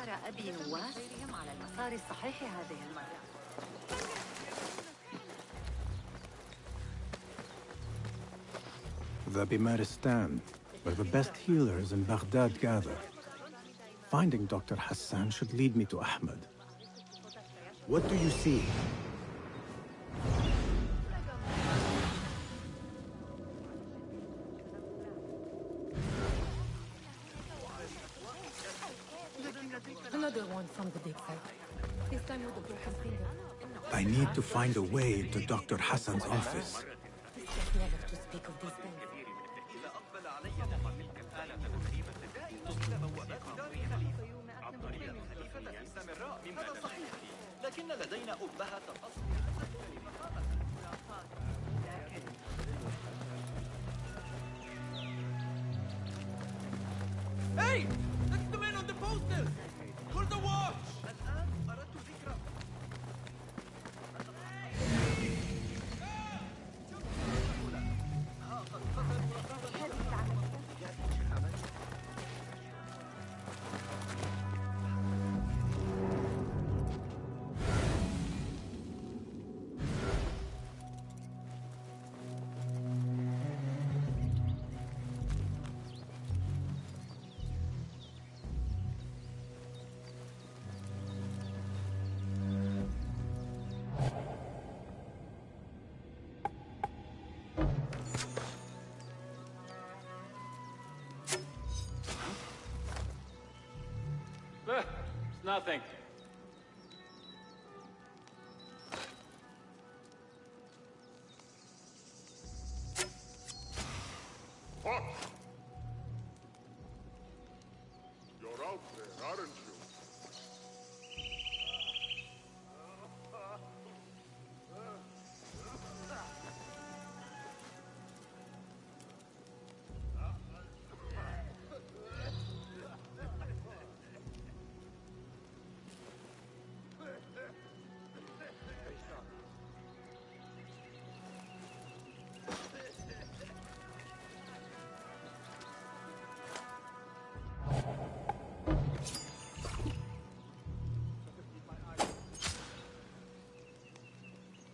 اختار أبي نواس على المسار الصحيح هذه المرة. The Bimaristan, where the best healers in Baghdad gather. Finding Dr. Hassan should lead me to Ahmed. What do you see? Another one from the big fight. This time with the broken finger. I need to find a way to Dr. Hassan's office. He's just never to speak of these things. لكن لدينا أبهة Hey! That's the man on the poster! For the watch! الآن أردت ذكره. It's nothing. What? You're out there, aren't you?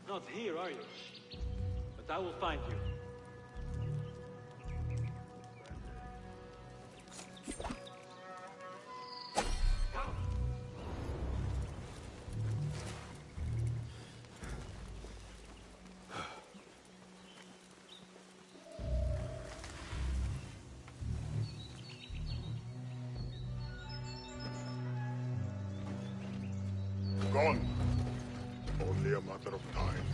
Not here, are you? But I will find you. Gone. Only a matter of time.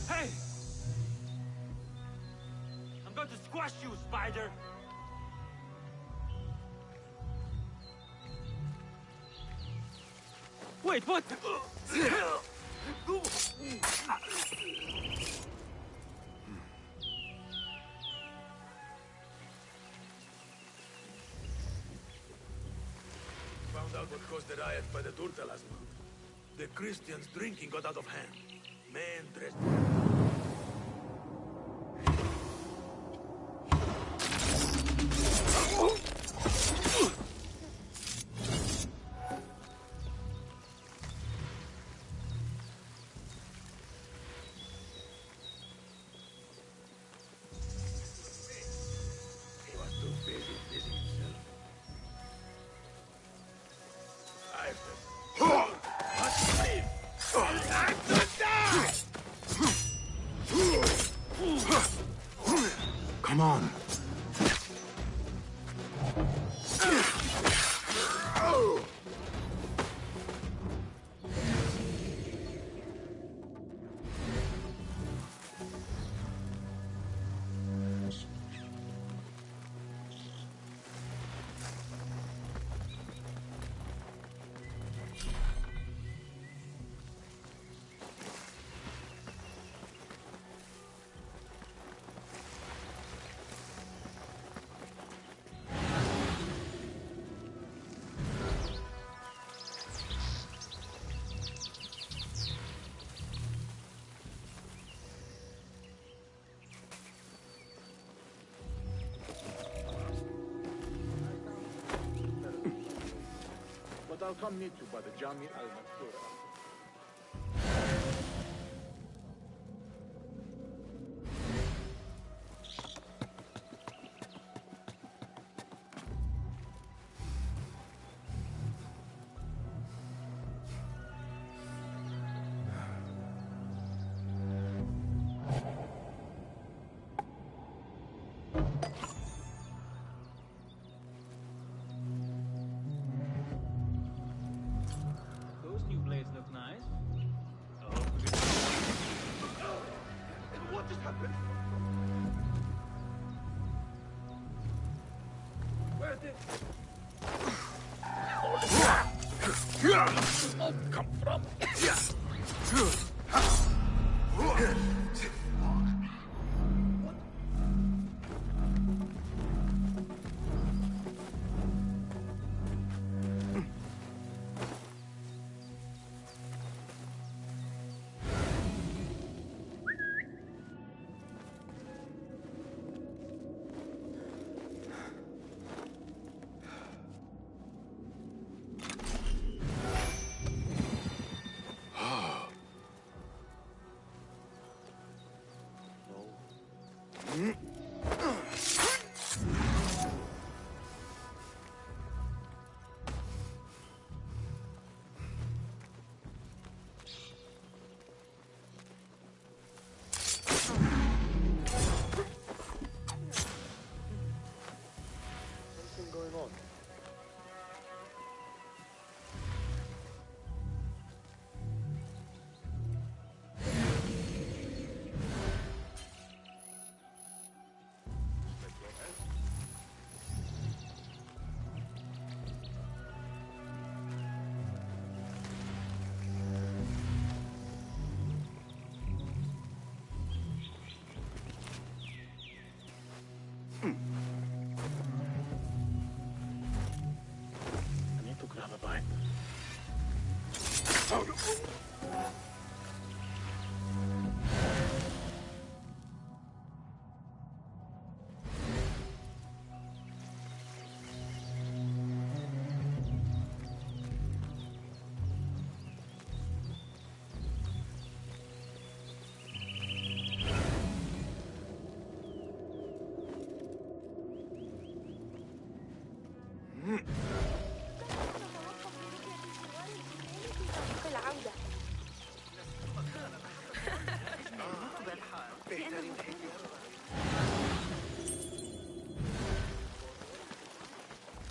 Hey! I'm going to squash you, spider! Wait, what? Found out what caused the riot by the Turta last month. The Christians drinking got out of hand. Men dressed... He was too busy pissing himself. I said... Must live! Time to die! I'll come meet you by the Jami al-Mansur. Those new blades look nice. What just happened? Where did Smoke come from? Something going on. I need to grab a bite.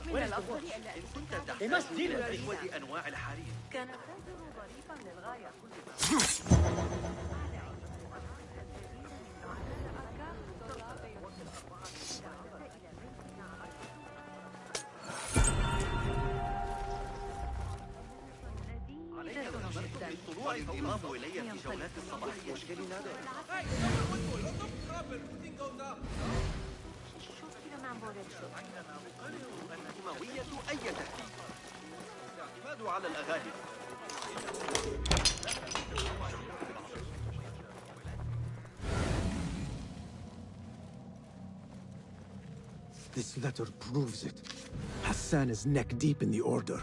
من الأفضل ألا إن كنت تحتاج must deal with إلى إخوة أنواع الحرير. كان التاجر ظريفا للغاية عليك الأمر بالطلوع الإمام إلي في جولات الصباح مشكلنا Hey, someone went for it. Stop trouble. Everything goes up. شو كده عم بوريك شو الدموية أي تهديد. الاعتماد على الأغاني. This letter proves it. Hassan is neck deep in the Order.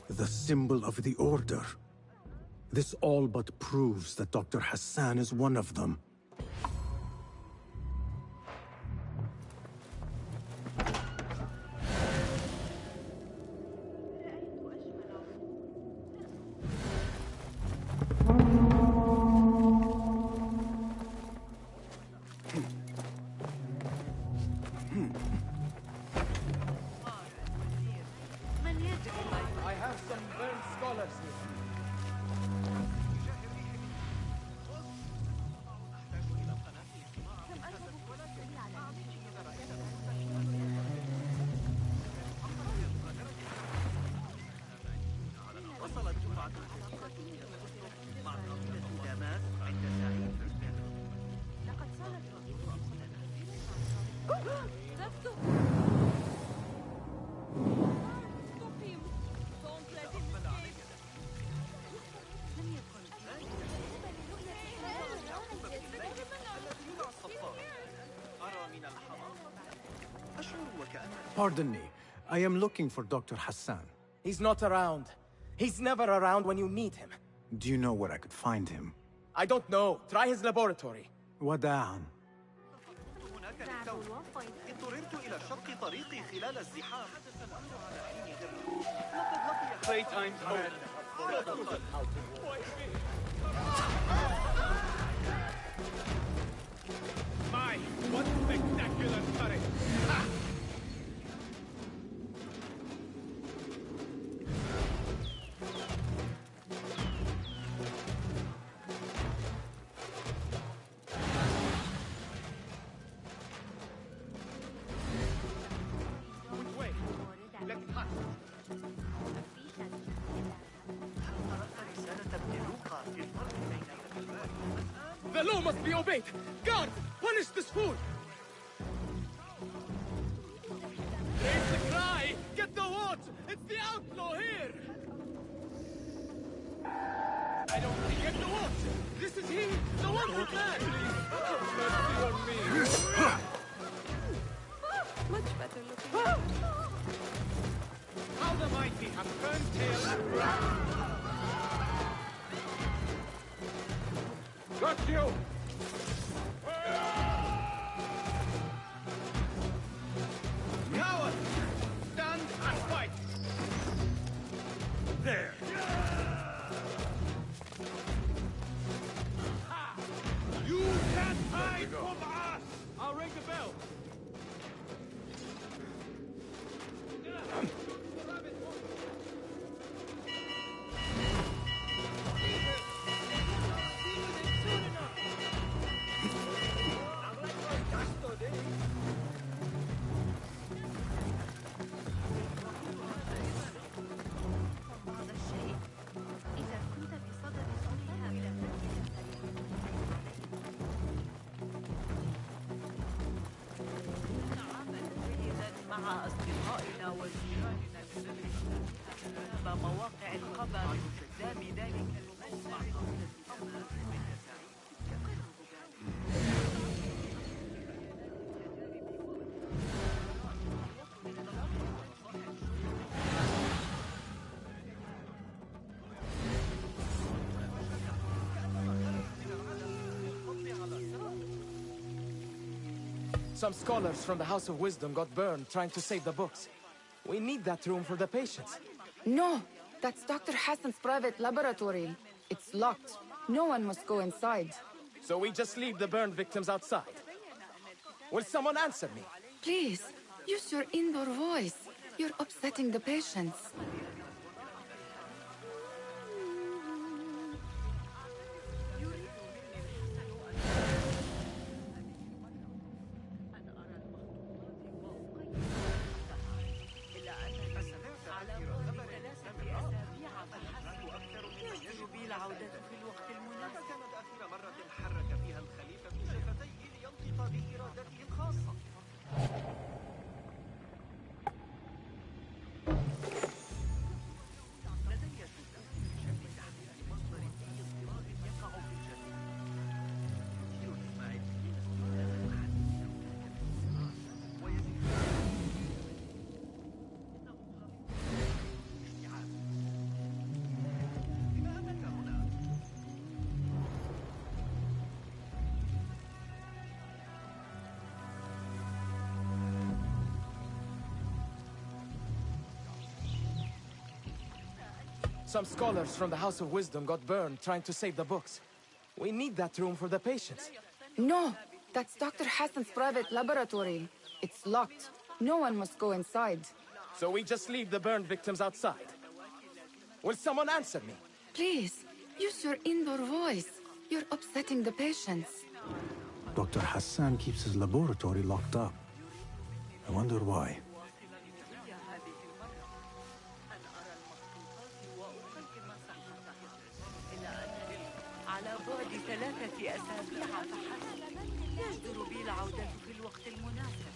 The symbol of the Order. This all but proves that Dr. Hassan is one of them. I have some learned scholars with me. Pardon me. I am looking for Dr. Hassan. He's not around. He's never around when you need him. Do you know where I could find him? I don't know. Try his laboratory. وداعاً. اضطررت إلى شق طريقي خلال الزحام. Playtime's over. My, what spectacular courage! Which way? Let's hunt. The law must be obeyed! Guard! Punish this fool! Raise the cry! Get the watch! It's the outlaw here! I don't think... Get the watch! This is he! The wanted man! Mercy on me! Much better looking. How the mighty have turned tail. Got you! Coward! Stand and fight! There! You can't hide from us! I'll ring the bell. مع أصدقائنا وجيراننا الذين أمام مواقع القمر باستخدام ذلك الموقع. Some scholars from the House of Wisdom got burned trying to save the books. We need that room for the patients. No, that's Dr. Hassan's private laboratory. It's locked. No one must go inside. So we just leave the burned victims outside. Will someone answer me? Please, use your indoor voice. You're upsetting the patients. Some scholars from the House of Wisdom got burned trying to save the books. We need that room for the patients. No, that's Dr. Hassan's private laboratory. It's locked. No one must go inside. So we just leave the burned victims outside. Will someone answer me? Please, use your indoor voice. You're upsetting the patients. Dr. Hassan keeps his laboratory locked up. I wonder why. على بعد 3 أسابيع فحسب يجدر بي العودة في الوقت المناسب.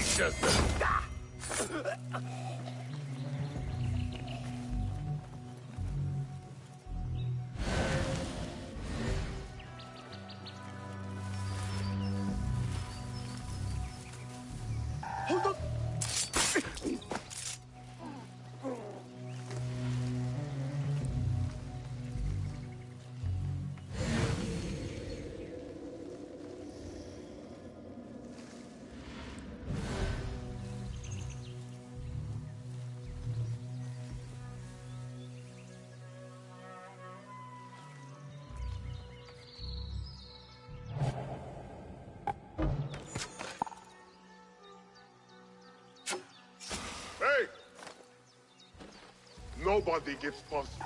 just Hold on! Hey! Nobody gets past me.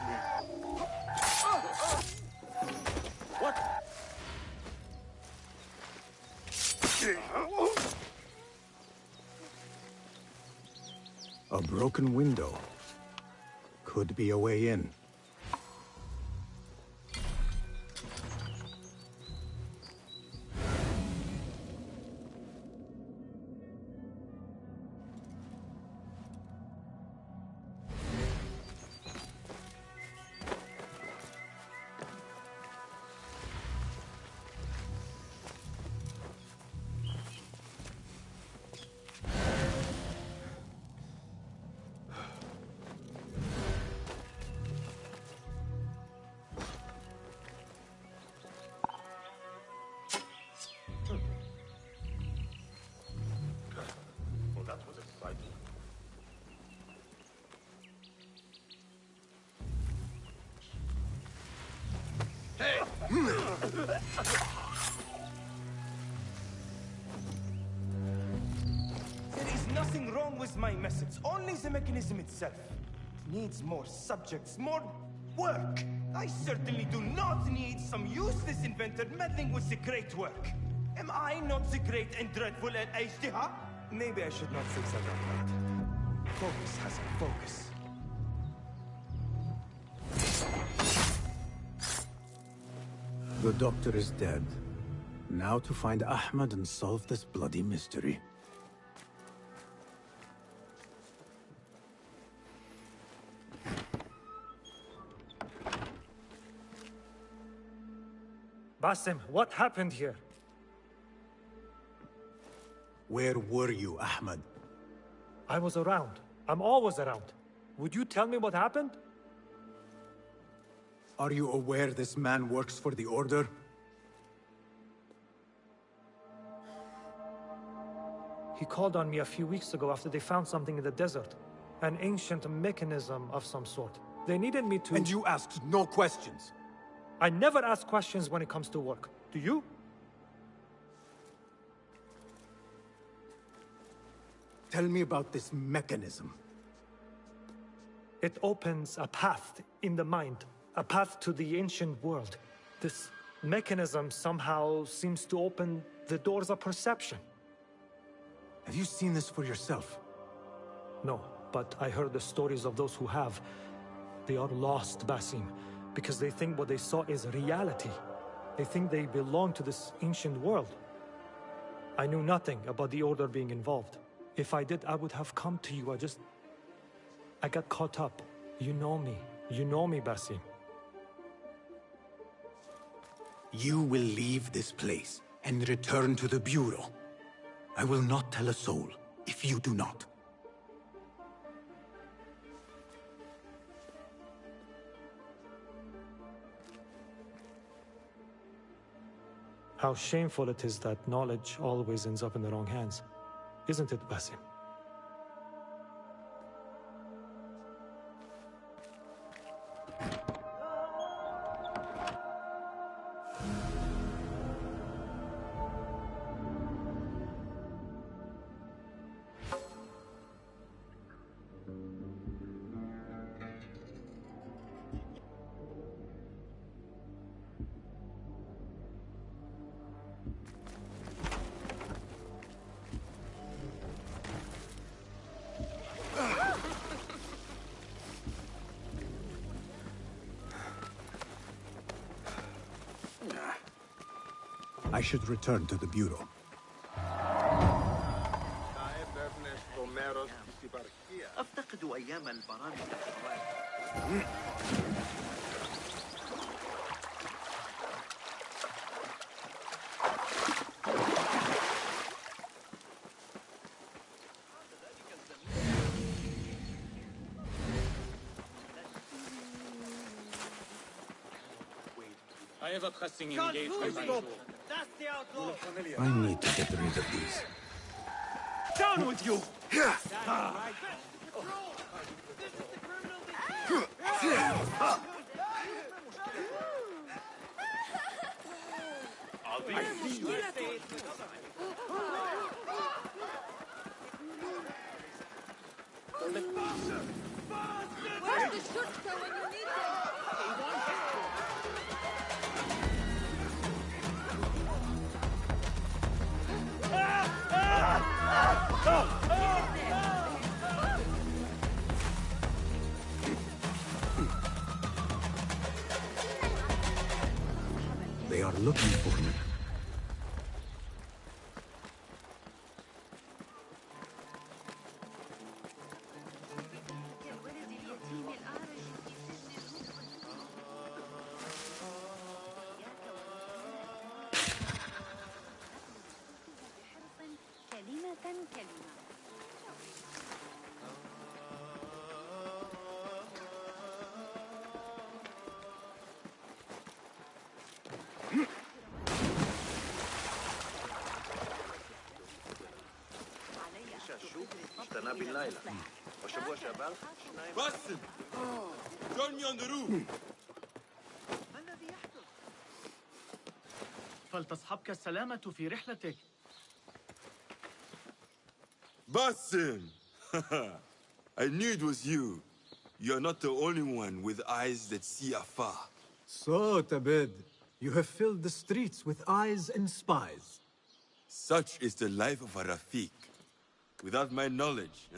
What? A broken window. Could be a way in. Oh, that was exciting. There is nothing wrong with my message, only the mechanism itself. It needs more subjects, more work. I certainly do not need some useless inventor meddling with the great work. Am I not the great and dreadful Al-Ajtiha? Maybe I should not say that out loud. Focus, Hassan, focus. The doctor is dead. Now to find Ahmed and solve this bloody mystery. Basim, what happened here? Where were you, Ahmed? I was around. I'm always around. Would you tell me what happened? Are you aware this man works for the Order? He called on me a few weeks ago after they found something in the desert. An ancient mechanism of some sort. They needed me to... And you asked no questions? I never ask questions when it comes to work. Do you? Tell me about this mechanism. It opens a path in the mind. A path to the ancient world. This mechanism somehow seems to open the doors of perception. Have you seen this for yourself? No, but I heard the stories of those who have. They are lost, Basim, because they think what they saw is reality. They think they belong to this ancient world. I knew nothing about the Order being involved. If I did, I would have come to you. I got caught up. You know me. You know me, Basim. You will leave this place and return to the Bureau. I will not tell a soul if you do not. How shameful it is that knowledge always ends up in the wrong hands. Isn't it, Basim? I should return to the Bureau. أيام البرامج الحوادث. I have a pressing engagement. That's the outlaw. I need to get rid of these. Down with you! Where's the shurta when you need them? They are looking for me. اشترنا بالليلة. وشبوه شباب. Basim! Join me on the roof! فلتصحبك السلامة في رحلتك. Basim! I knew it was you. You're not the only one with eyes that see afar. So, Tabid, you have filled the streets with eyes and spies. Such is the life of a Rafiq. Without my knowledge,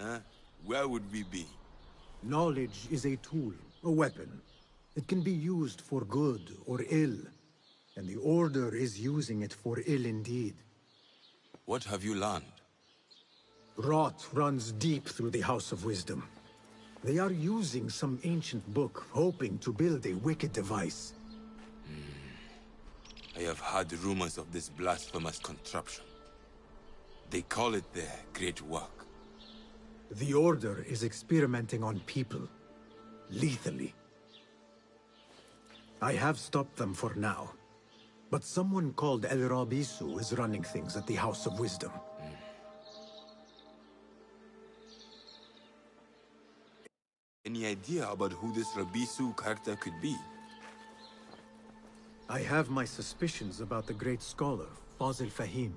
where would we be? Knowledge is a tool, a weapon. It can be used for good or ill. And the Order is using it for ill indeed. What have you learned? Rot runs deep through the House of Wisdom. They are using some ancient book, hoping to build a wicked device. I have heard rumors of this blasphemous contraption. They call it their great work. The Order is experimenting on people, lethally. I have stopped them for now. But someone called El Rabisu is running things at the House of Wisdom. Any idea about who this Rabisu character could be? I have my suspicions about the great scholar, Fazil Fahim.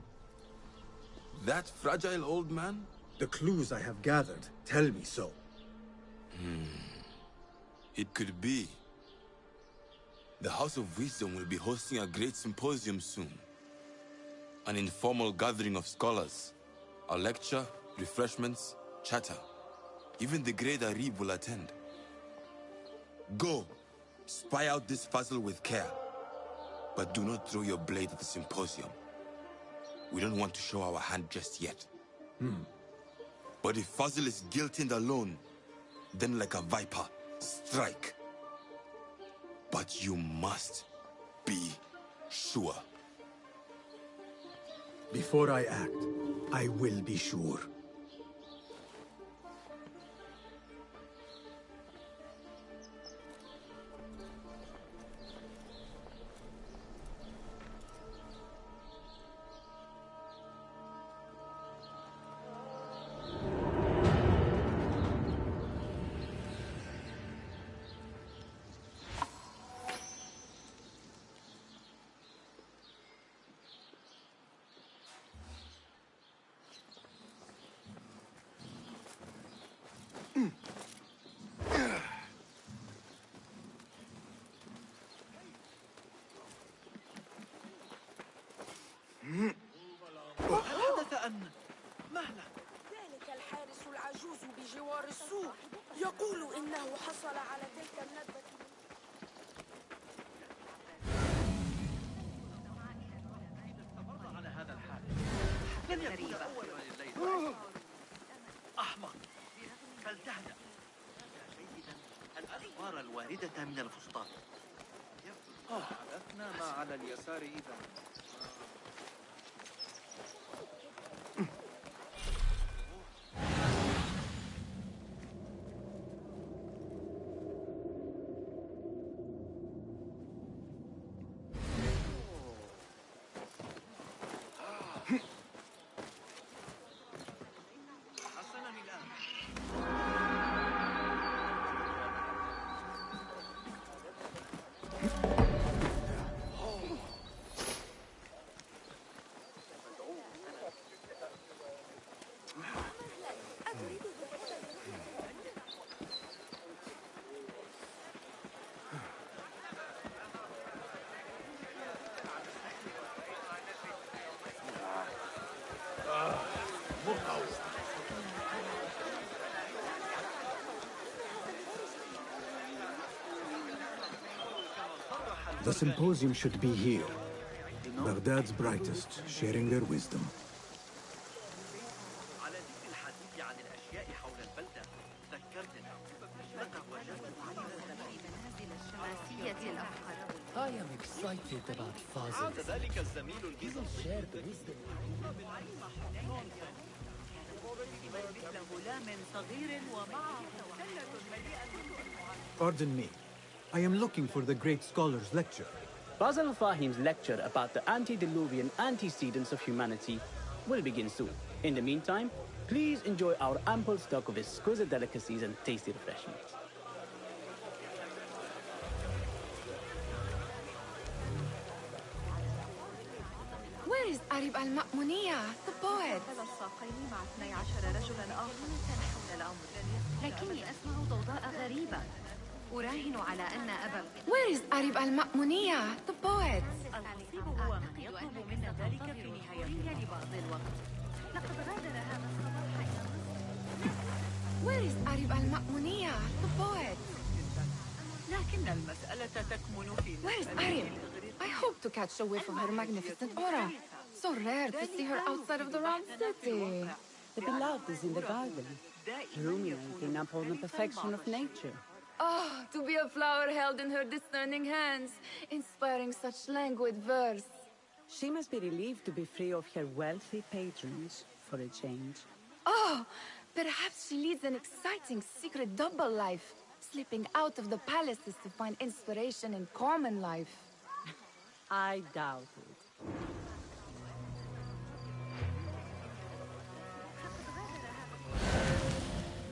That fragile old man? The clues I have gathered tell me so. It could be. The House of Wisdom will be hosting a great symposium soon. An informal gathering of scholars. A lecture, refreshments, chatter. Even the great Arib will attend. Go, spy out this puzzle with care. But do not throw your blade at the symposium. We don't want to show our hand just yet. But if Fazil is guilty and alone, then like a viper, strike. But you must be sure. Before I act, I will be sure. ذلك الحارس العجوز بجوار السوق يقول إنه حصل على تلك الندبة. على هذا الحارس. لن يكون أول الليل. أحمق. فلتهدأ. واردة من الفسطاط. حلفنا ما على اليسار إذا. The symposium should be here. Baghdad's brightest, sharing their wisdom. على ذكر الحديث عن الأشياء حول البلدة ذكرتنا لقد وجدت I am excited about Fazil. عاد ذلك الزميل الجزر مثل غلام صغير ومعه سلة مليئة. Pardon me. I am looking for the great scholar's lecture. Basil Fahim's lecture about the antediluvian antecedents of humanity will begin soon. In the meantime, please enjoy our ample stock of exquisite delicacies and tasty refreshments. Where is Arib al-Ma'muniya, the poet? لكني أسمع ضوضاء غريبة. أراهن على أن أبا Where is Arib al-Ma'muniya, the poet? الخطيب هو من يطلب منا ذلك في نهاية لبعض الوقت. لقد غادر هذا الصباح. Where is Arib al-Ma'muniya, the poet? لكن المسألة تكمن في Where is Arib? I hope to catch a whiff of her magnificent aura. So rare to see her outside of the round city. The beloved is in the garden, ruminating upon the perfection of nature. Oh, to be a flower held in her discerning hands, inspiring such languid verse. She must be relieved to be free of her wealthy patrons for a change. Oh, perhaps she leads an exciting secret double life, slipping out of the palaces to find inspiration in common life. I doubt it.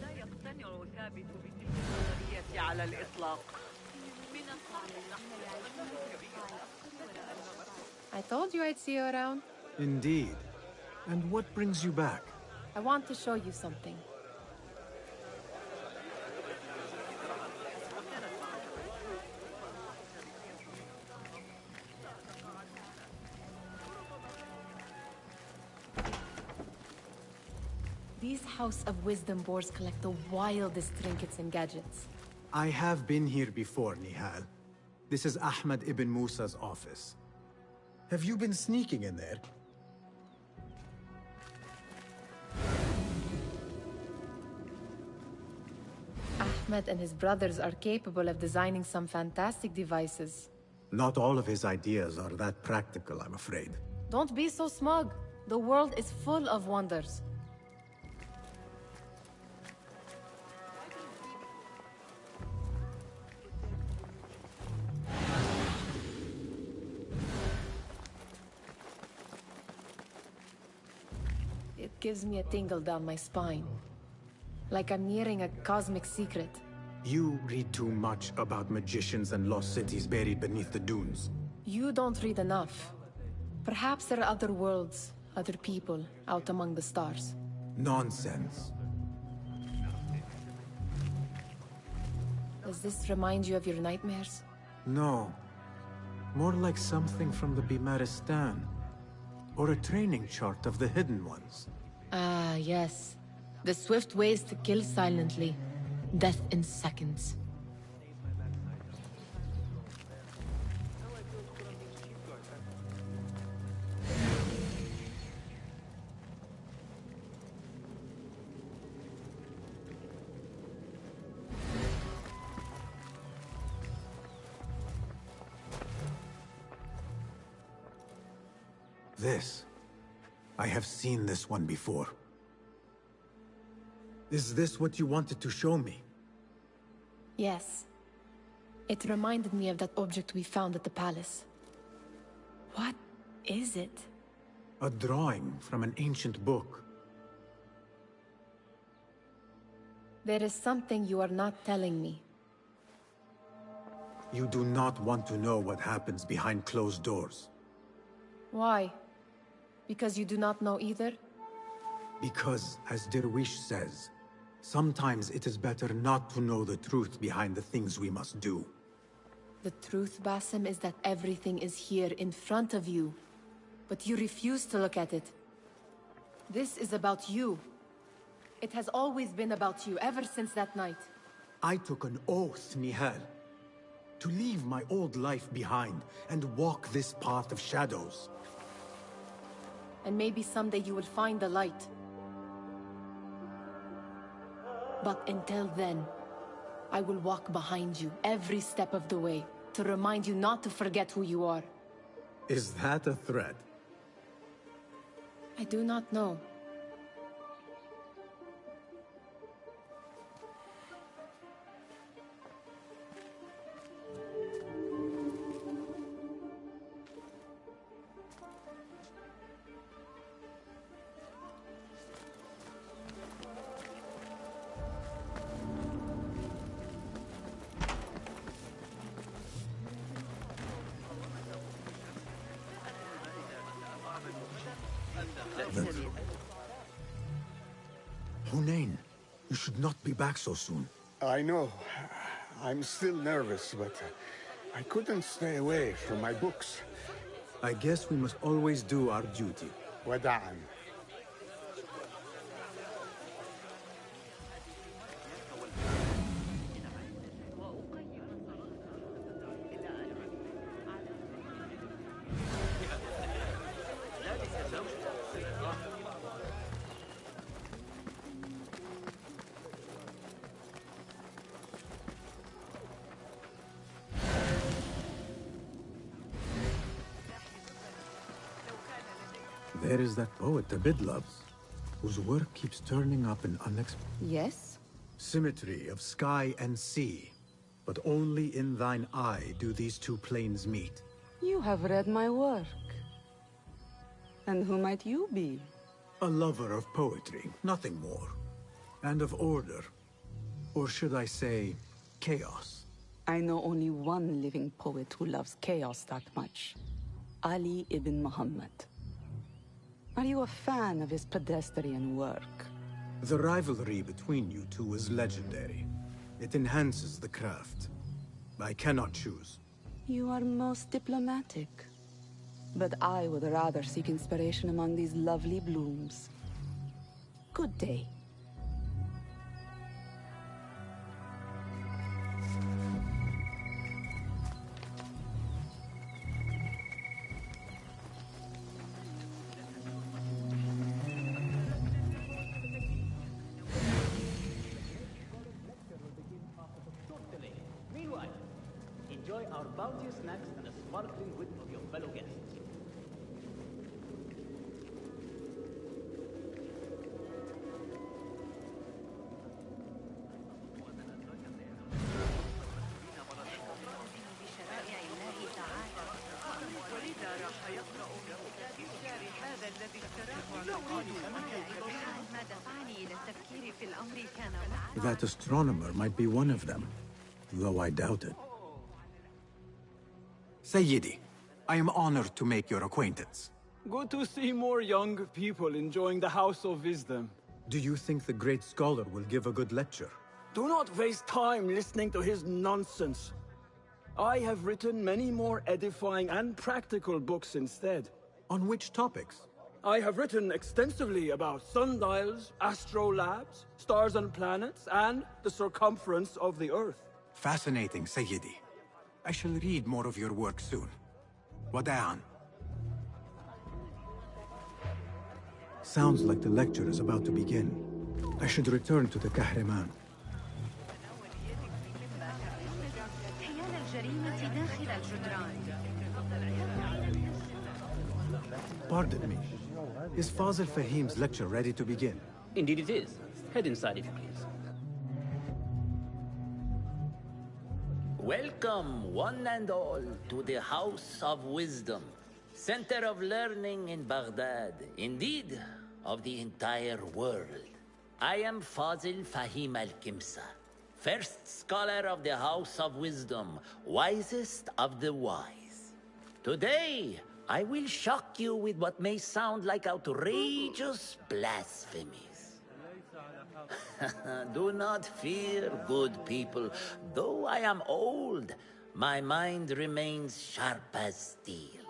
لا يقتنع ثابت بتلك النظرية على الإطلاق. I told you I'd see you around. Indeed. And what brings you back? I want to show you something. These House of Wisdom boards collect the wildest trinkets and gadgets. I have been here before, Nihal. This is Ahmed ibn Musa's office. Have you been sneaking in there? Ahmed and his brothers are capable of designing some fantastic devices. Not all of his ideas are that practical, I'm afraid. Don't be so smug. The world is full of wonders. It gives me a tingle down my spine. Like I'm nearing a cosmic secret. You read too much about magicians and lost cities buried beneath the dunes. You don't read enough. Perhaps there are other worlds, other people, out among the stars. Nonsense. Does this remind you of your nightmares? No. More like something from the Bimaristan. Or a training chart of the Hidden Ones. Ah, yes. The swift ways to kill silently. Death in seconds. this. I have seen this one before. Is this what you wanted to show me? Yes. It reminded me of that object we found at the palace. What is it? A drawing from an ancient book. There is something you are not telling me. You do not want to know what happens behind closed doors. Why? Because you do not know either? Because, as Derwish says, sometimes it is better not to know the truth behind the things we must do. The truth, Basim, is that everything is here in front of you. But you refuse to look at it. This is about you. It has always been about you, ever since that night. I took an oath, Nihal, to leave my old life behind and walk this path of shadows. And maybe someday you will find the light. But until then, I will walk behind you every step of the way to remind you not to forget who you are. Is that a threat? I do not know. Hunain, you should not be back so soon. I know. I'm still nervous, but I couldn't stay away from my books. I guess we must always do our duty. Wada'an. There is that poet Abid loves, whose work keeps turning up in unexpected... Yes? Symmetry of sky and sea. But only in thine eye do these two planes meet. You have read my work. And who might you be? A lover of poetry, nothing more. And of order. Or should I say, chaos. I know only one living poet who loves chaos that much. Ali ibn Muhammad. Are you a fan of his pedestrian work? The rivalry between you two is legendary. It enhances the craft. I cannot choose. You are most diplomatic. But I would rather seek inspiration among these lovely blooms. Good day. Meanwhile, enjoy our bounteous snacks and the sparkling wit of your fellow guests. That astronomer might be one of them, though I doubt it. Sayyidi, I am honored to make your acquaintance. Good to see more young people enjoying the House of Wisdom. Do you think the great scholar will give a good lecture? Do not waste time listening to his nonsense. I have written many more edifying and practical books instead. On which topics? I have written extensively about sundials, astrolabes, stars and planets, and the circumference of the Earth. Fascinating, Sayyidi. I shall read more of your work soon. Wada'an. Sounds like the lecture is about to begin. I should return to the Kahraman. حيال الجريمة داخل الجدران. Pardon me. Is Fazil Fahim's lecture ready to begin? Indeed it is. Head inside if you please. Welcome, one and all, to the House of Wisdom, center of learning in Baghdad, indeed, of the entire world. I am Fazil Fahim al-Kimsa, first scholar of the House of Wisdom, wisest of the wise. Today, I will shock you with what may sound like outrageous blasphemies. Do not fear, good people. Though I am old, my mind remains sharp as steel.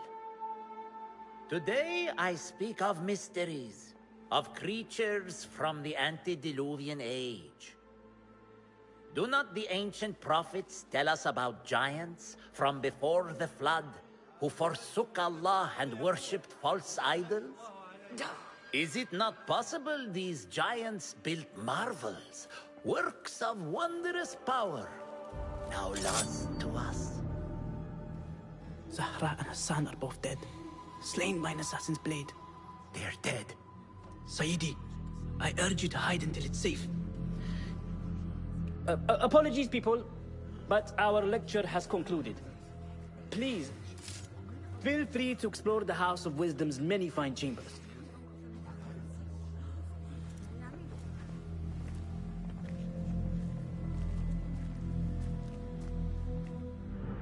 Today I speak of mysteries, of creatures from the antediluvian age. Do not the ancient prophets tell us about giants from before the flood who forsook Allah and worshipped false idols? Is it not possible these giants built marvels, works of wondrous power, now lost to us? Zahra and Hassan are both dead, slain by an assassin's blade. They are dead. Sayyidi, I urge you to hide until it's safe. Apologies, people, but our lecture has concluded. Please, feel free to explore the House of Wisdom's many fine chambers.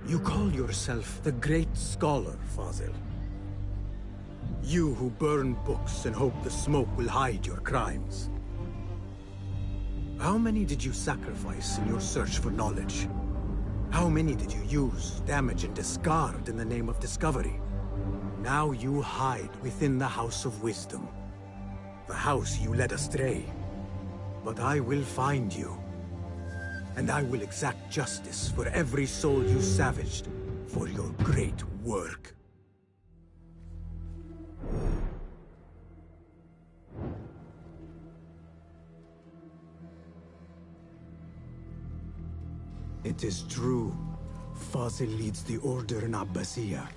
You call yourself the great scholar, Fazil. You who burn books and hope the smoke will hide your crimes. How many did you sacrifice in your search for knowledge? How many did you use, damage, and discard in the name of discovery? Now you hide within the House of Wisdom. The house you led astray. But I will find you. And I will exact justice for every soul you savaged for your great work. It is true. Fazil leads the order in Abbasiyah.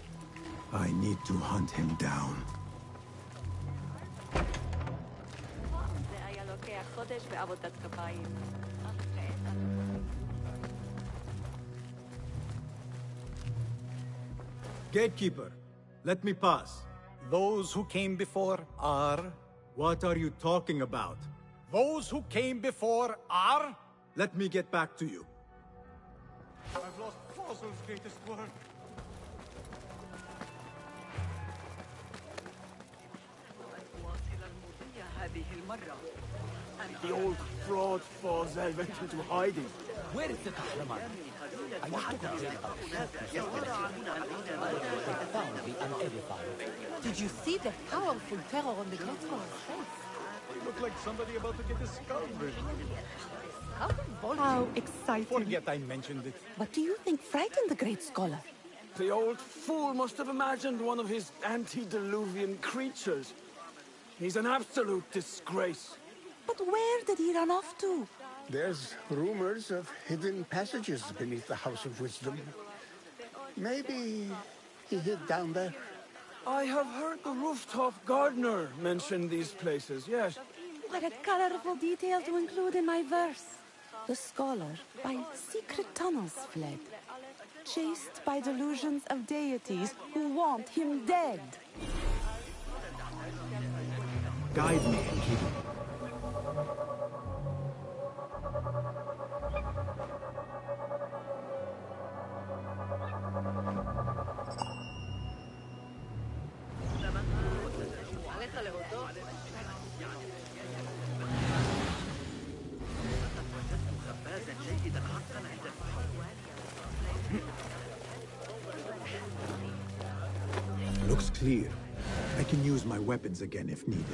I need to hunt him down. Gatekeeper, let me pass. Those who came before are... What are you talking about? Those who came before are... Let me get back to you. I've lost Fazil's greatest work. The old fraud Fazil went into hiding. Where is the Kahraman? I found the unedified. Did you see the powerful terror on the Great Scholar's face? He looked like somebody about to get his skull removed. How exciting. Forget I mentioned it. What do you think frightened the Great Scholar? The old fool must have imagined one of his antediluvian creatures. He's an absolute disgrace. But where did he run off to? There's rumors of hidden passages beneath the House of Wisdom. Maybe he hid down there. I have heard the rooftop gardener mention these places, yes. What a colorful detail to include in my verse. The scholar by secret tunnels fled, chased by delusions of deities who want him dead. Guide me and keep me. Looks clear. I can use my weapons again if needed.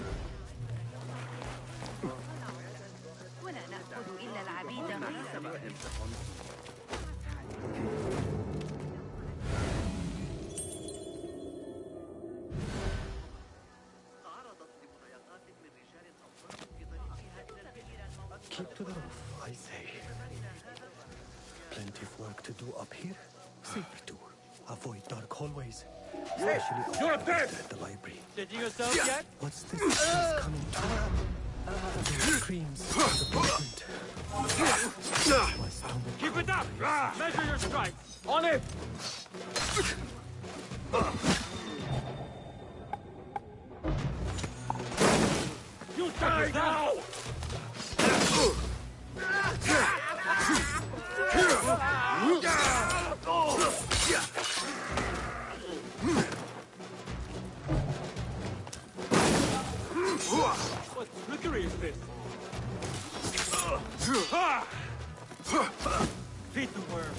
Keep to the roof, I say. Plenty of work to do up here. Safer too. Avoid dark hallways. You're dead! At the library. Stitching yourself yet? What's this place coming to? There are screams in the basement. My stomach. Keep it up! Measure your strikes! On it! You die now! What trickery is this? Feed the worm.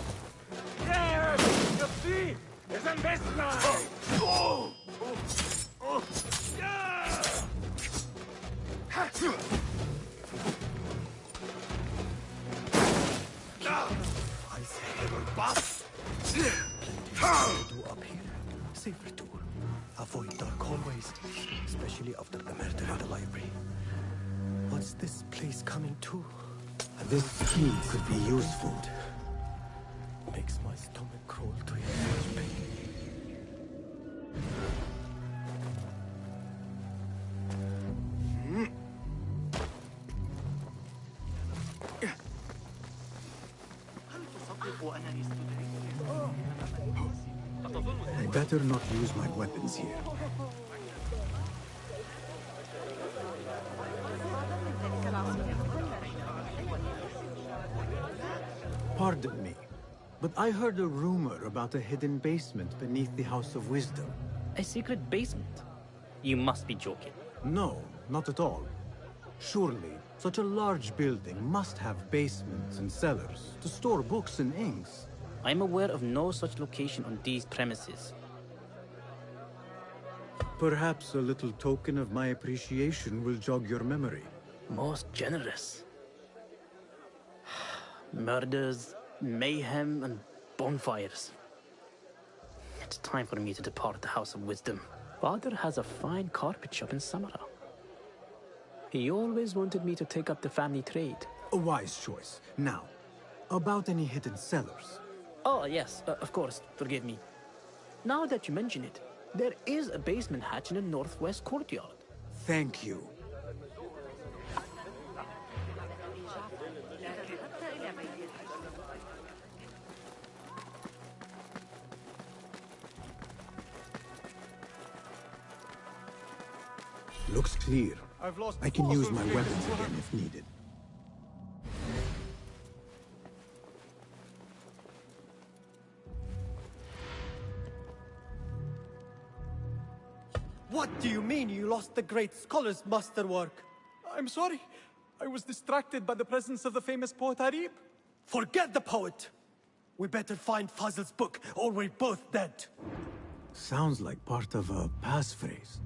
Yes! The feed! Isn't this nice? I say, boss. Plenty to do up here. Safer too. Avoid dark hallways, especially after the murder in the library. What's this place coming to? This key could be useful. Makes my stomach crawl to hear such pain. I better not use my weapons here. Pardon me, but I heard a rumor about a hidden basement beneath the House of Wisdom. A secret basement? You must be joking. No, not at all. Surely, such a large building must have basements and cellars to store books and inks. I'm aware of no such location on these premises. Perhaps a little token of my appreciation will jog your memory. Most generous. Murders, mayhem, and bonfires. It's time for me to depart the House of Wisdom. Father has a fine carpet shop in Samara. He always wanted me to take up the family trade. A wise choice. Now, about any hidden cellars. Oh, yes, of course, forgive me. Now that you mention it, there is a basement hatch in the northwest courtyard. Thank you. Looks clear. I can use my weapons again if needed. What do you mean you lost the great scholar's masterwork? I'm sorry. I was distracted by the presence of the famous poet Arib. Forget the poet! We better find Fazl's book, or we're both dead. Sounds like part of a passphrase.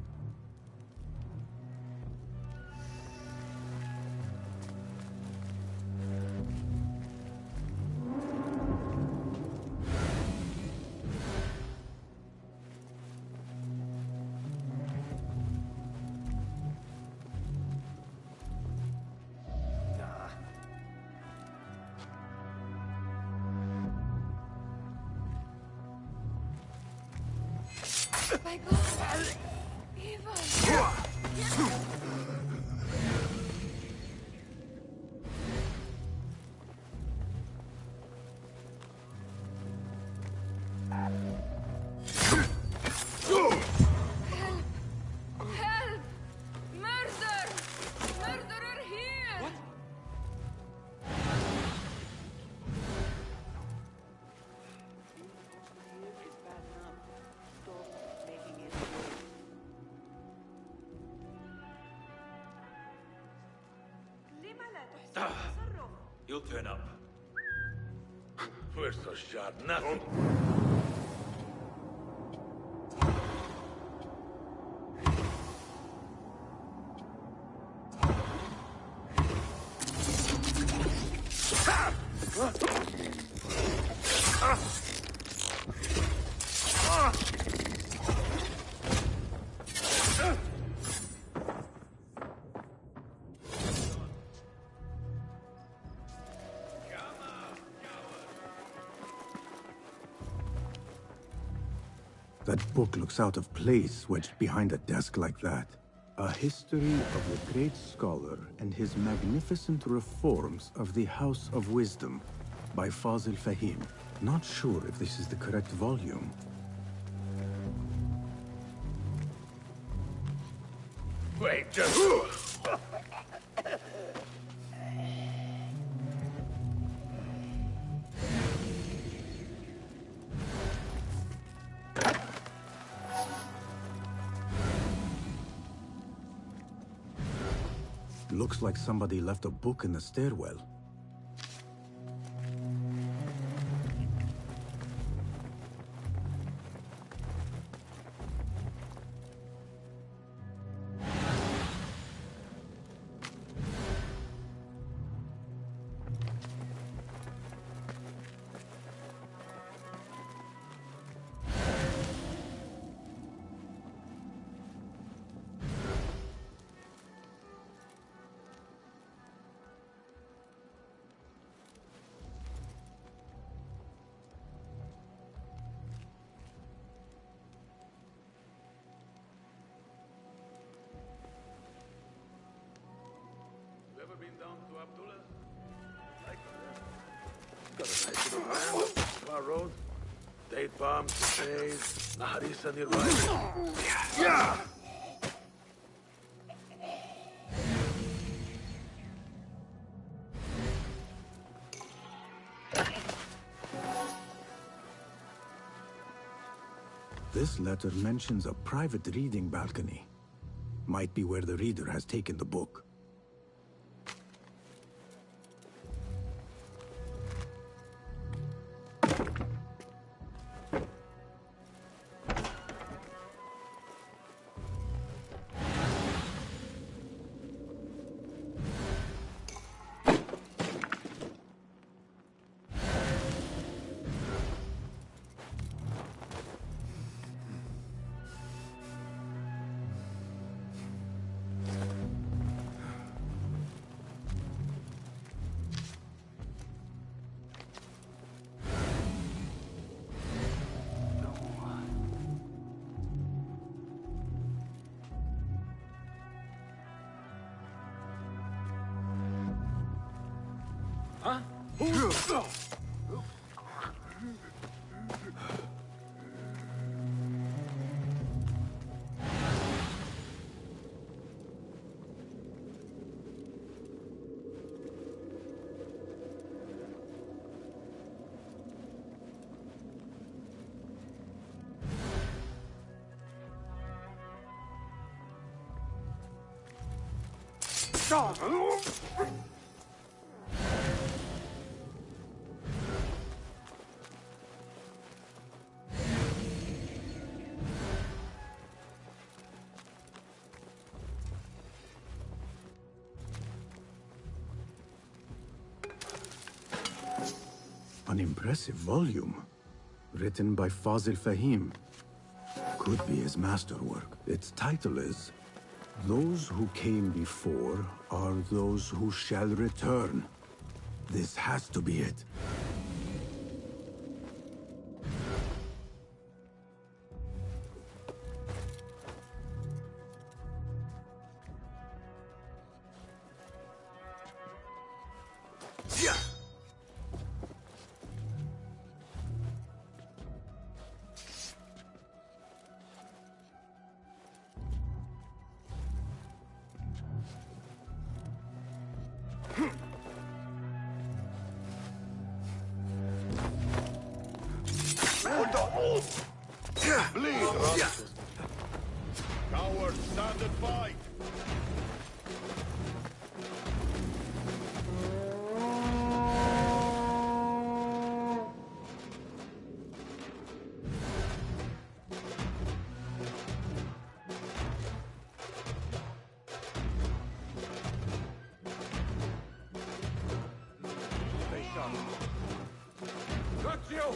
My God! Evil! Help! Murder! Murderer here! What? You'll turn up. Where's the shot? Nothing. That book looks out of place wedged behind a desk like that. A history of the great scholar and his magnificent reforms of the House of Wisdom by Fazil Fahim. Not sure if this is the correct volume. Wait, just... Looks like somebody left a book in the stairwell. Got a nice little land up Far Road. Date bombs, buffets, Naharisa nearby. Yeah! This letter mentions a private reading balcony. Might be where the reader has taken the book. Huh? An impressive volume. Written by Fazil Fahim. Could be his masterwork. Its title is Those Who Came Before Are Those Who Shall Return. This has to be it. Bleed, Ross. Cowards, stand and fight. Got you!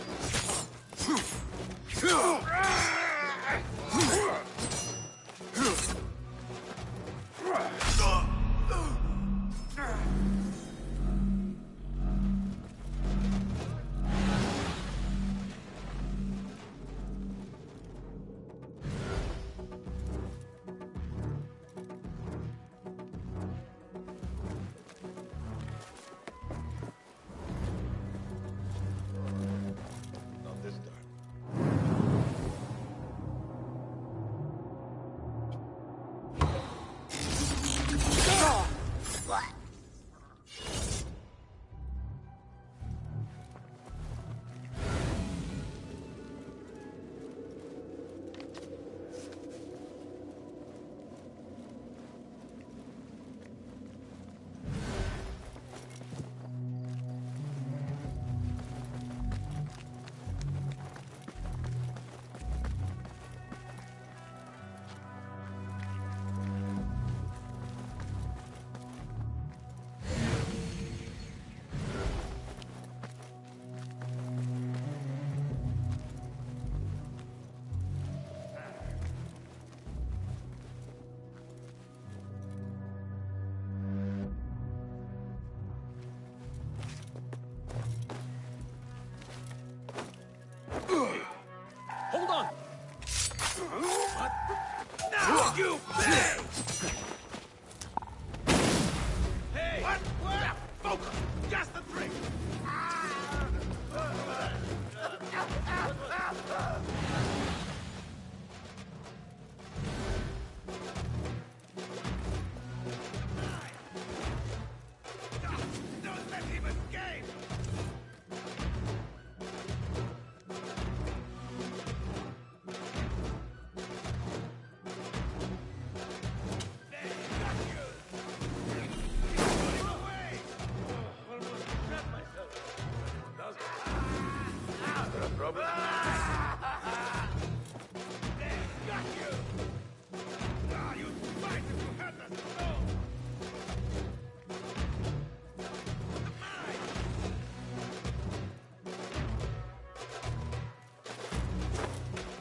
Just a trick! Don't let him escape! Problem? Got you! Ah, you fight if you hurt us! No!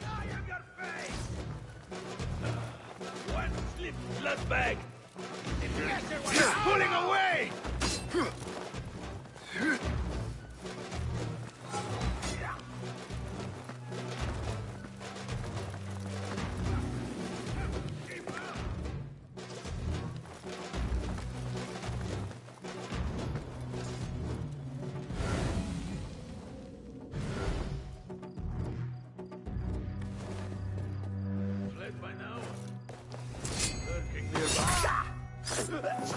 I am your face! One slip, blood bag! The lesser one is pulling away! Fled by now. Lurking nearby.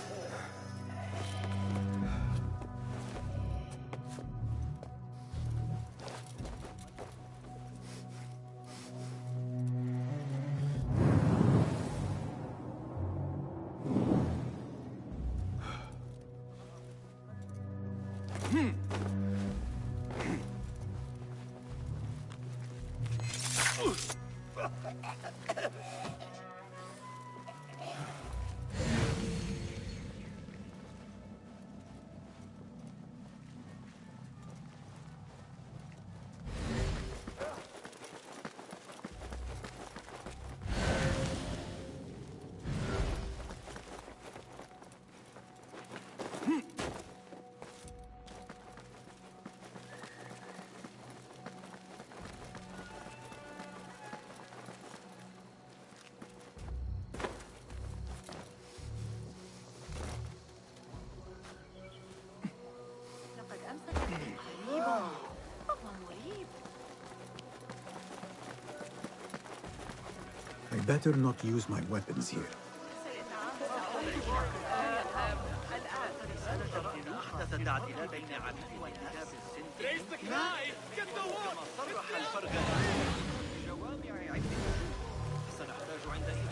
لقد أمسك قريبا هو مريب. I better not use my weapons here. أحدث تعديلات عديد وانتداب السن كما صرح الفرغاني جوامع عدة سنحتاج عندئذ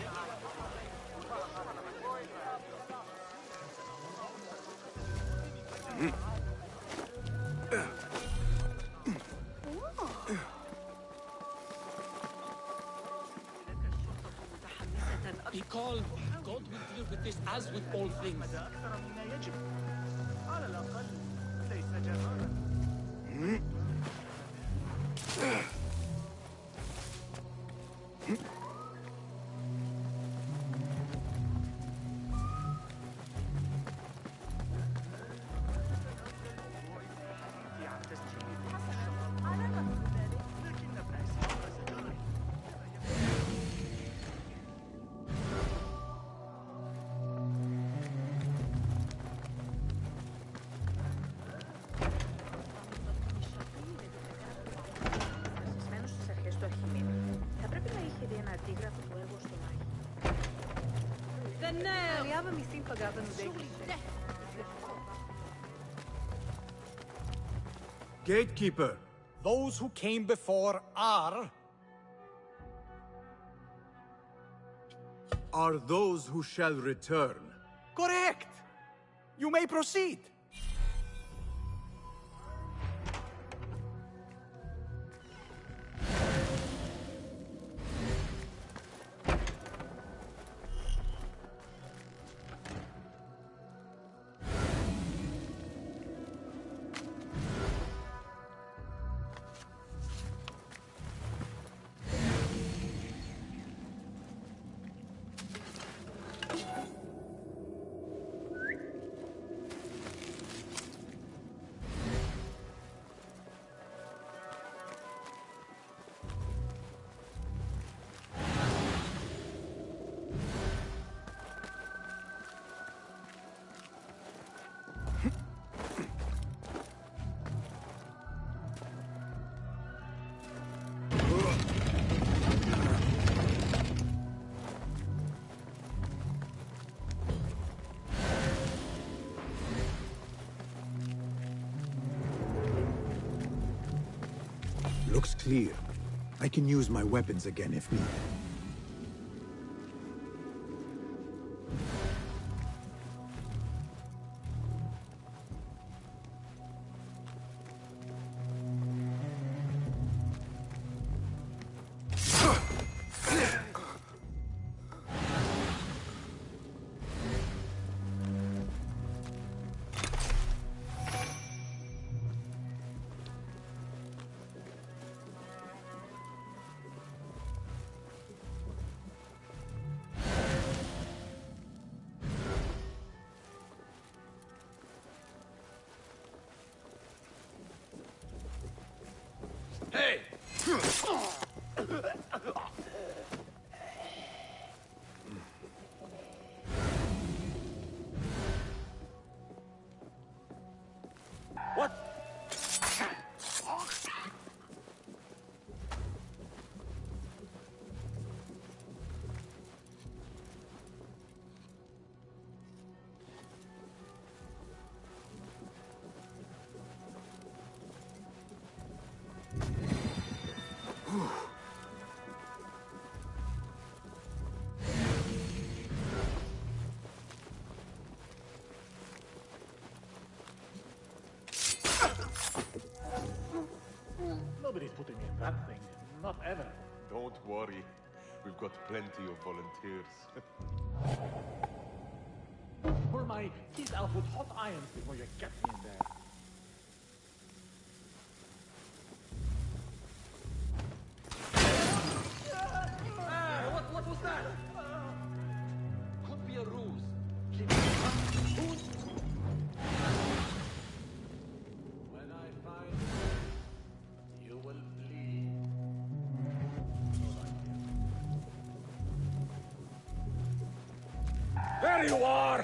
Be calm. God will deal with this as with all things. أكثر مما يجب على الأقل ليس جرارا Gatekeeper, Those who came before are those who shall return. correct. You may proceed. looks clear. I can use my weapons again if needed. Hey! What? Nobody's putting me in that thing. Not ever. Don't worry. We've got plenty of volunteers. Pull my teeth out with hot irons before you get me in there. What was that? Could be a ruse. When I find you will bleed. There you are!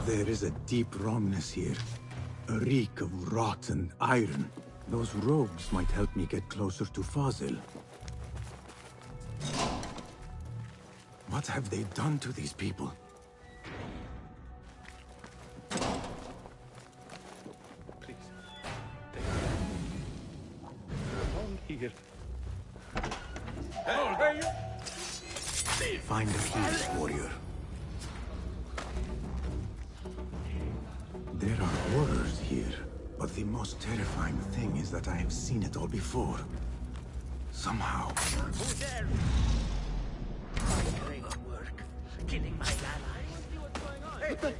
There is a deep wrongness here. A reek of rotten iron. Those robes might help me get closer to Fazil. What have they done to these people? Please. Along here. Find a key, warrior. There are horrors here, but the most terrifying thing is that I have seen it all before. Somehow. Who dares? Great work. Killing my allies. Hey,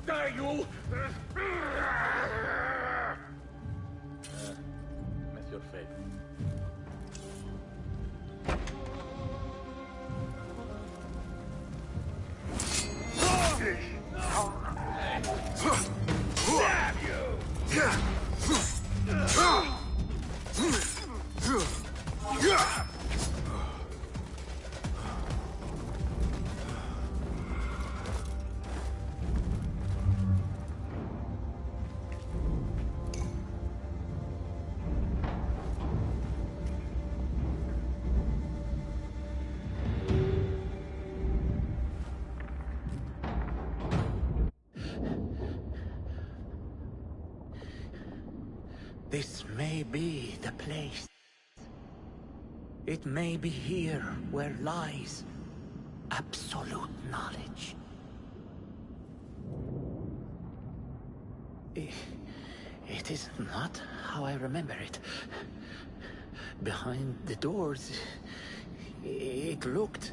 Dare you! Met your fate. Damn you! This may be the place. It may be here where lies absolute knowledge. It is not how I remember it. Behind the doors, it looked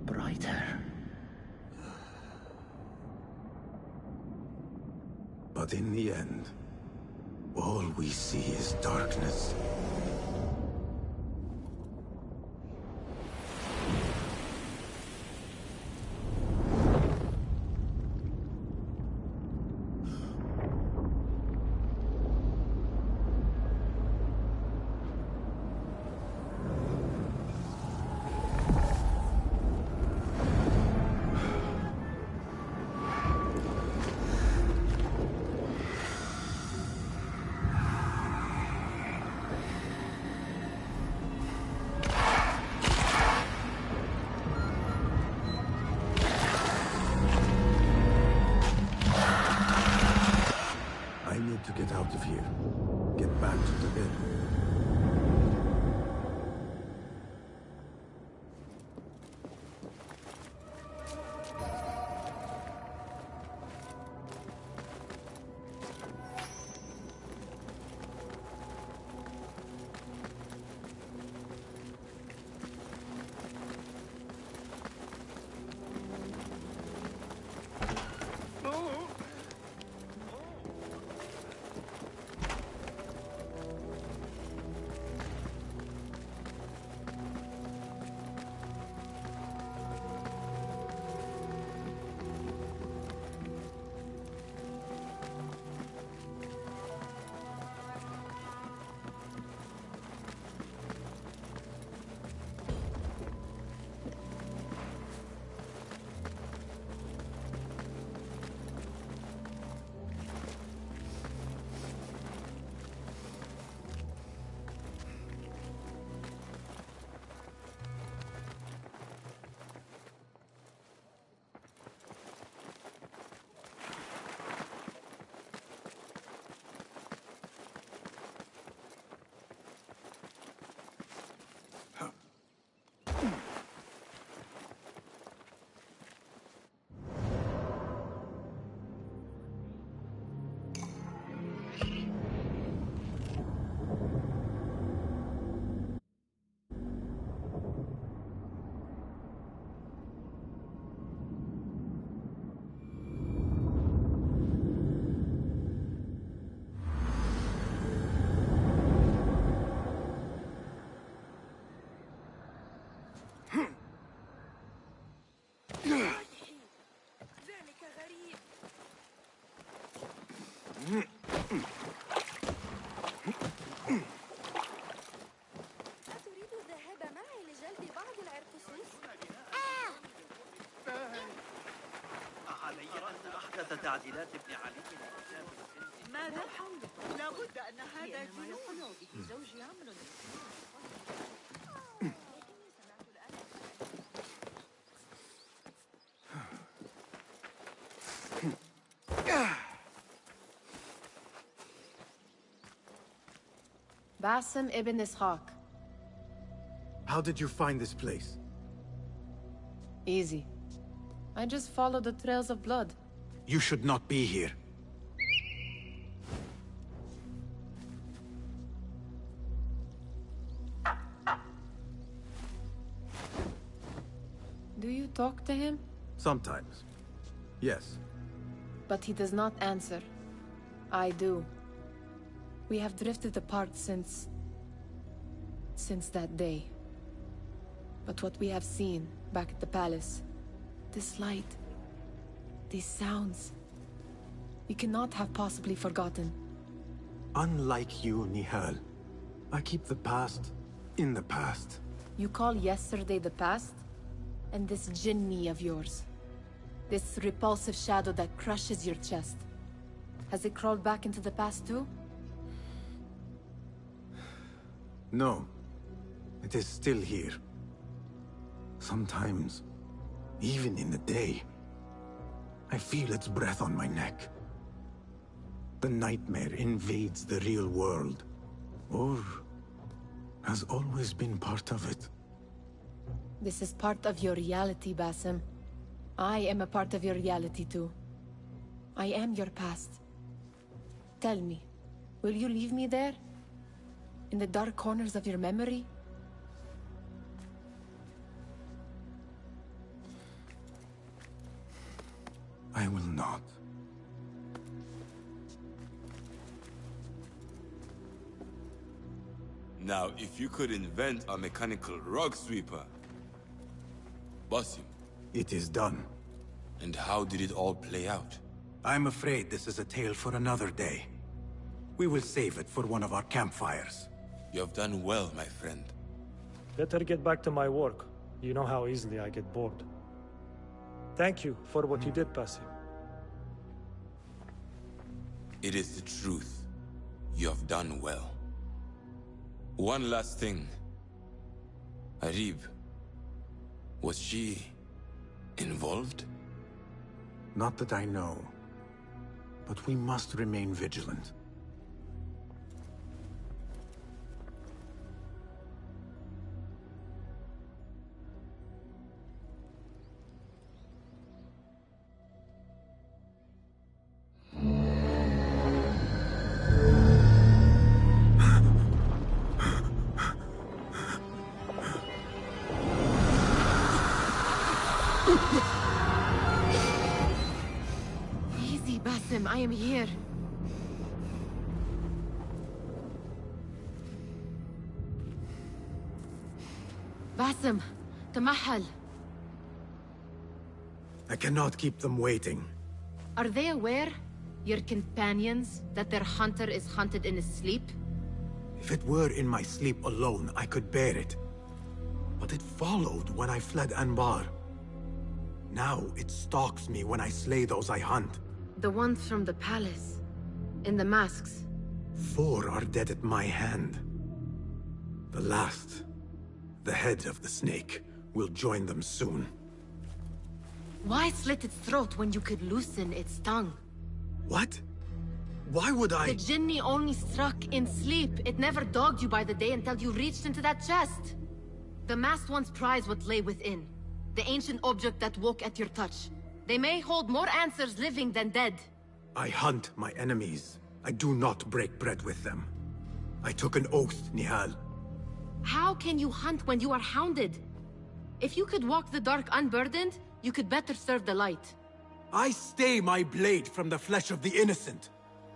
brighter. But in the end, all we see is darkness. To get out of here. Get back to the bed. أتريد الذهاب معي لجلب بعض العرقسوس؟ علي أن أحدث تعديلات ابن علي لكتاب السن. ماذا حولك؟ لابد أن هذا جنون. زوجي عمل Basim ibn Ishaq. How did you find this place? Easy. I just followed the trails of blood. You should not be here. talk to him? Sometimes. Yes. But he does not answer. I do. We have drifted apart since that day. But what we have seen back at the palace, this light, these sounds, we cannot have possibly forgotten. Unlike you, Nihal, I keep the past in the past. You call yesterday the past? And this Jinni of yours, this repulsive shadow that crushes your chest, has it crawled back into the past too? No. It is still here. Sometimes, even in the day, I feel its breath on my neck. The nightmare invades the real world, or has always been part of it. This is part of your reality, Basim. I am a part of your reality too. I am your past. Tell me, will you leave me there? In the dark corners of your memory? I will not. Now, if you could invent a mechanical rug sweeper, Basim. It is done. And how did it all play out? I'm afraid this is a tale for another day. We will save it for one of our campfires. You have done well, my friend. Better get back to my work. You know how easily I get bored. Thank you for what you did, Basim. It is the truth. You have done well. One last thing. Arib, was she involved? Not that I know. But we must remain vigilant. Easy, Basim, I am here. Basim, Tamahal. I cannot keep them waiting. Are they aware, your companions, that their hunter is hunted in his sleep? If it were in my sleep alone, I could bear it. But it followed when I fled Anbar. Now it stalks me when I slay those I hunt. The ones from the palace. In the masks. 4 are dead at my hand. The last, the head of the snake, will join them soon. Why slit its throat when you could loosen its tongue? What? Why would I? The Jinni only struck in sleep. It never dogged you by the day until you reached into that chest. The masked ones prize what lay within. The ancient object that woke at your touch. They may hold more answers living than dead. I hunt my enemies. I do not break bread with them. I took an oath, Nihal. How can you hunt when you are hounded? If you could walk the dark unburdened, you could better serve the light. I stay my blade from the flesh of the innocent,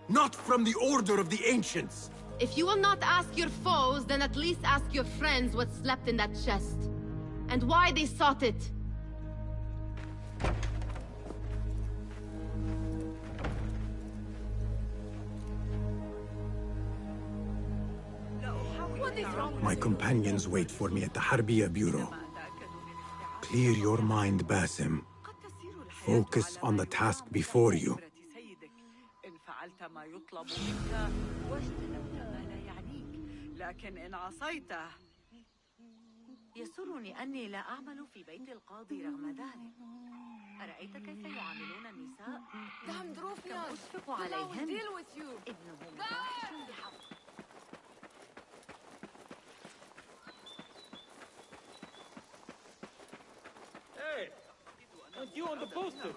not from the order of the ancients. If you will not ask your foes, then at least ask your friends what slept in that chest. And why they sought it. My companions wait for me at the Harbiya Bureau. Clear your mind, Basim. Focus on the task before you. يسرني أني لا أعمل في بيت القاضي رغم ذلك. أرأيت كيف يعاملون النساء؟ كم أشفق عليهن. ابنه متوحش بحق. Hey! Aren't you on the posters?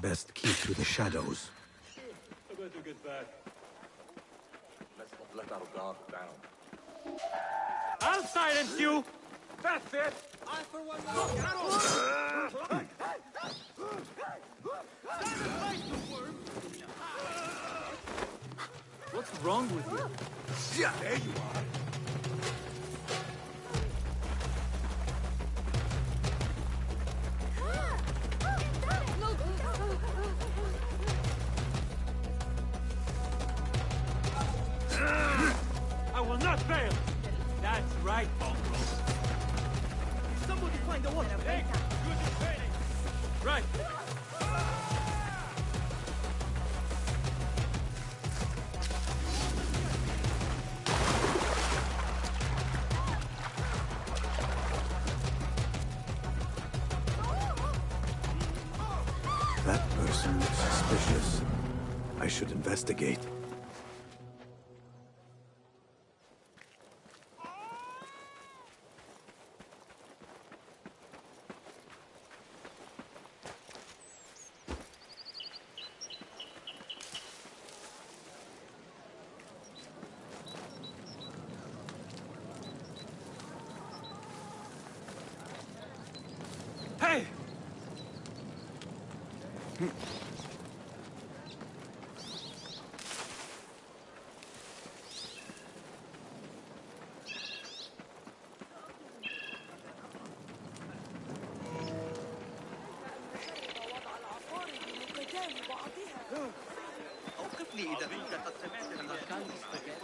Best keep to the shadows. I better get back. Let's not let our guard down. I'll silence you! That's it! I for one What's wrong with you? Yeah, there you are. I will not fail! That's right, Mongrel. Somebody find the water. Hey, good training. Right. That person looks suspicious. I should investigate. Hey! أوقفني إذا كنت قد سمعت الأركان السباكات.